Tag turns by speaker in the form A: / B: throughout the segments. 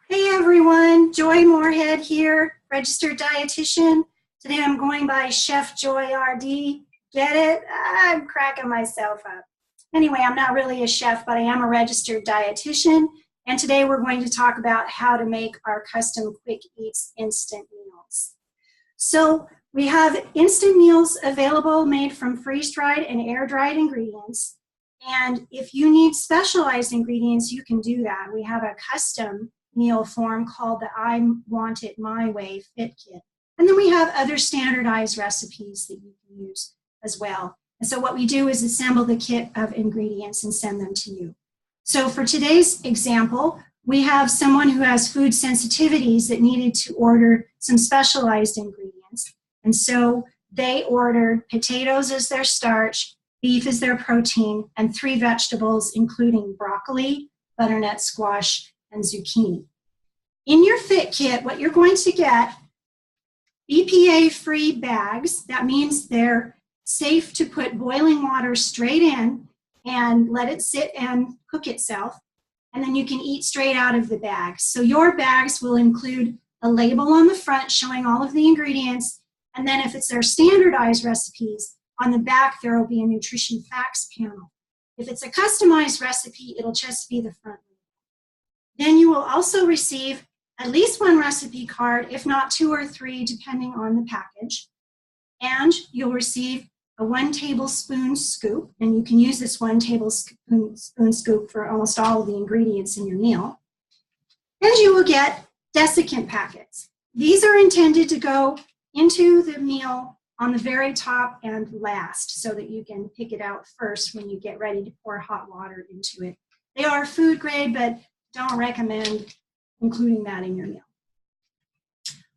A: Hey everyone, Joy Moorehead here, registered dietitian. Today I'm going by Chef Joy RD. Get it? I'm cracking myself up. Anyway, I'm not really a chef, but I am a registered dietitian. And today we're going to talk about how to make our custom quick eats instant meals. So we have instant meals available made from freeze-dried and air-dried ingredients. And if you need specialized ingredients, you can do that. We have a custom meal form called the I Want It My Way Fit Kit. And then we have other standardized recipes that you can use as well. And so what we do is assemble the kit of ingredients and send them to you. So for today's example, we have someone who has food sensitivities that needed to order some specialized ingredients. And so they ordered potatoes as their starch, beef as their protein, and 3 vegetables, including broccoli, butternut squash, and zucchini. In your Fit Kit, what you're going to get, BPA-free bags. That means they're safe to put boiling water straight in and let it sit and cook itself, and then you can eat straight out of the bag. So your bags will include a label on the front showing all of the ingredients, and then if it's their standardized recipes, on the back there will be a nutrition facts panel. If it's a customized recipe, it'll just be the front. Then you will also receive at least 1 recipe card, if not 2 or 3, depending on the package. And you'll receive a 1 tablespoon scoop, and you can use this 1 tablespoon scoop for almost all of the ingredients in your meal. And you will get desiccant packets. These are intended to go into the meal on the very top and last, so that you can pick it out first when you get ready to pour hot water into it. They are food grade, but don't recommend including that in your meal.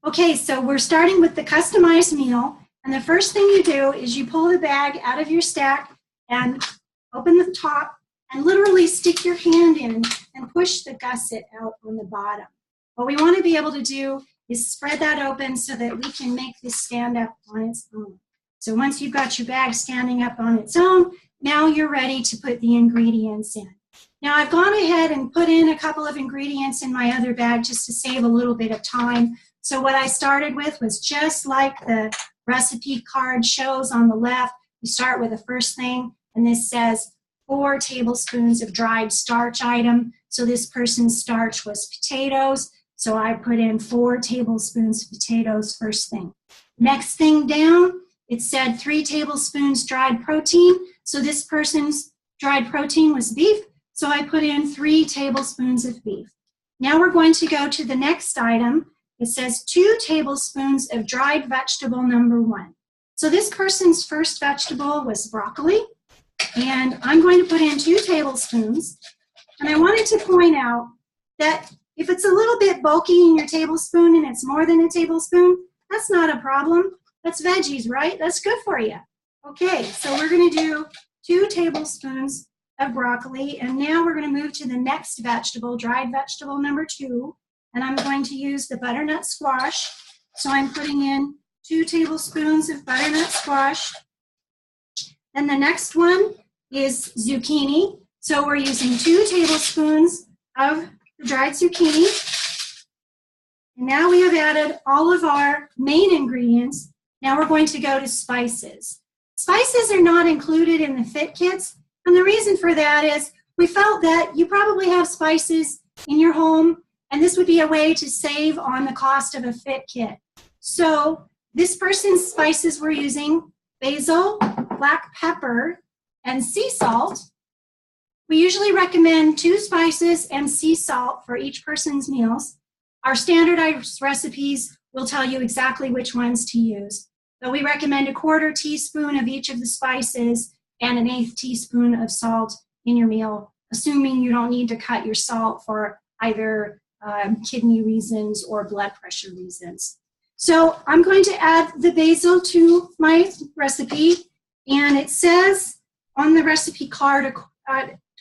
A: Okay, so we're starting with the customized meal, and the first thing you do is you pull the bag out of your stack and open the top and literally stick your hand in and push the gusset out on the bottom. What we want to be able to do is spread that open so that we can make this stand up on its own. So once you've got your bag standing up on its own, now you're ready to put the ingredients in. Now I've gone ahead and put in a couple of ingredients in my other bag just to save a little bit of time. So what I started with was just like the recipe card shows on the left. You start with the first thing, and this says 4 tablespoons of dried starch item. So this person's starch was potatoes. So I put in 4 tablespoons of potatoes first thing. Next thing down, it said 3 tablespoons dried protein. So this person's dried protein was beef. So I put in 3 tablespoons of beef. Now we're going to go to the next item. It says 2 tablespoons of dried vegetable number 1. So this person's first vegetable was broccoli, and I'm going to put in 2 tablespoons. And I wanted to point out that if it's a little bit bulky in your tablespoon and it's more than a tablespoon, that's not a problem. That's veggies, right? That's good for you. Okay, so we're going to do 2 tablespoons of broccoli, and now we're going to move to the next vegetable, dried vegetable number 2, and I'm going to use the butternut squash. So I'm putting in 2 tablespoons of butternut squash. And the next one is zucchini. So we're using 2 tablespoons of the dried zucchini. And now we have added all of our main ingredients. Now we're going to go to spices. Spices are not included in the Fit Kits. And the reason for that is we felt that you probably have spices in your home, and this would be a way to save on the cost of a Fit Kit. So this person's spices we're using basil, black pepper, and sea salt. We usually recommend 2 spices and sea salt for each person's meals. Our standardized recipes will tell you exactly which ones to use. But we recommend 1/4 teaspoon of each of the spices and 1/8 teaspoon of salt in your meal, assuming you don't need to cut your salt for either kidney reasons or blood pressure reasons. So I'm going to add the basil to my recipe, and it says on the recipe card a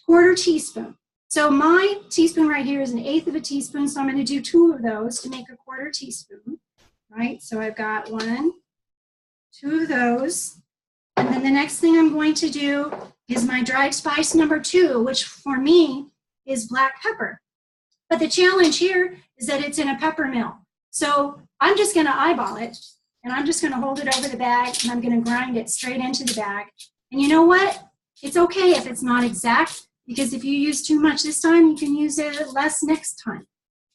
A: 1/4 teaspoon. So my teaspoon right here is 1/8 of a teaspoon, so I'm going to do 2 of those to make a 1/4 teaspoon, right? So I've got 1, 2 of those. And then the next thing I'm going to do is my dried spice number 2, which for me is black pepper. But the challenge here is that it's in a pepper mill. So I'm just going to eyeball it, and I'm just going to hold it over the bag, and I'm going to grind it straight into the bag. And you know what? It's okay if it's not exact, because if you use too much this time, you can use it less next time,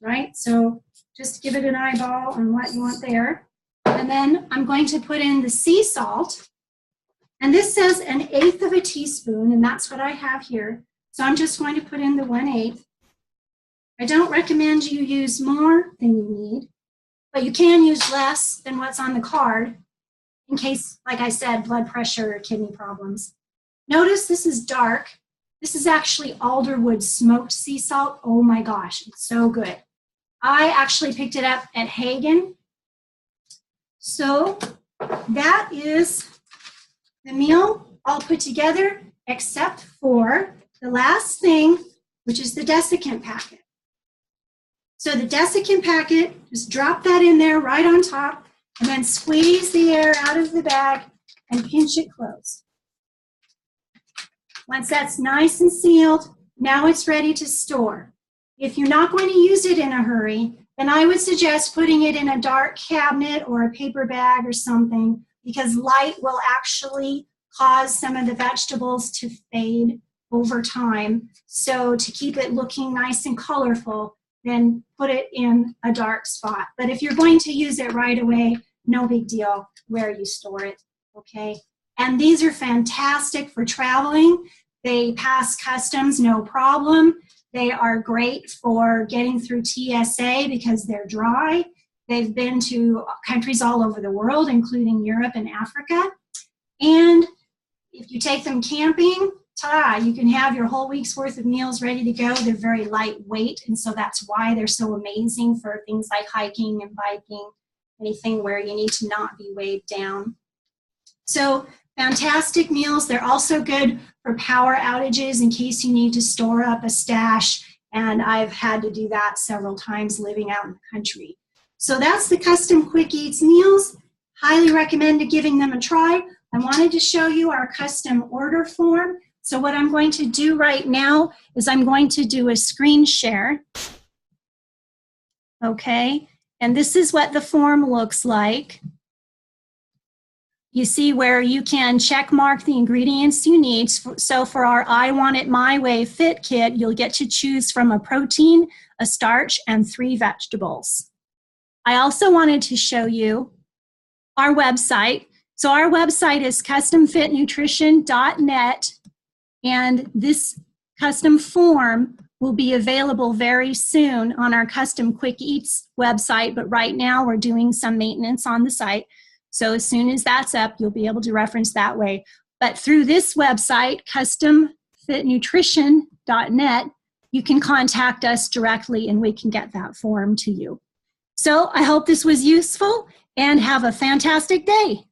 A: right? So just give it an eyeball on what you want there. And then I'm going to put in the sea salt. And this says 1/8 of a teaspoon, and that's what I have here. So I'm just going to put in the 1/8. I don't recommend you use more than you need, but you can use less than what's on the card in case, like I said, blood pressure or kidney problems. Notice this is dark. This is actually alderwood smoked sea salt. Oh my gosh, it's so good. I actually picked it up at Hagen. So that is the meal all put together, except for the last thing, which is the desiccant packet. So the desiccant packet, just drop that in there right on top, and then squeeze the air out of the bag and pinch it closed. Once that's nice and sealed, now it's ready to store. If you're not going to use it in a hurry, then I would suggest putting it in a dark cabinet or a paper bag or something, because light will actually cause some of the vegetables to fade over time. So to keep it looking nice and colorful, then put it in a dark spot. But if you're going to use it right away, no big deal where you store it, okay? And these are fantastic for traveling. They pass customs, no problem. They are great for getting through TSA because they're dry. They've been to countries all over the world, including Europe and Africa. And if you take them camping, ta-da, you can have your whole week's worth of meals ready to go. They're very lightweight, and so that's why they're so amazing for things like hiking and biking, anything where you need to not be weighed down. So fantastic meals. They're also good for power outages in case you need to store up a stash, and I've had to do that several times living out in the country. So that's the Custom Quick Eats meals. Highly recommend giving them a try. I wanted to show you our custom order form. So what I'm going to do right now is I'm going to do a screen share. Okay, and this is what the form looks like. You see where you can check mark the ingredients you need. So for our I Want It My Way Fit Kit, you'll get to choose from a protein, a starch, and 3 vegetables. I also wanted to show you our website. So our website is customfitnutrition.net, and this custom form will be available very soon on our Custom Quick Eats website, but right now we're doing some maintenance on the site. So as soon as that's up, you'll be able to reference that way. But through this website, customfitnutrition.net, you can contact us directly and we can get that form to you. So I hope this was useful, and have a fantastic day.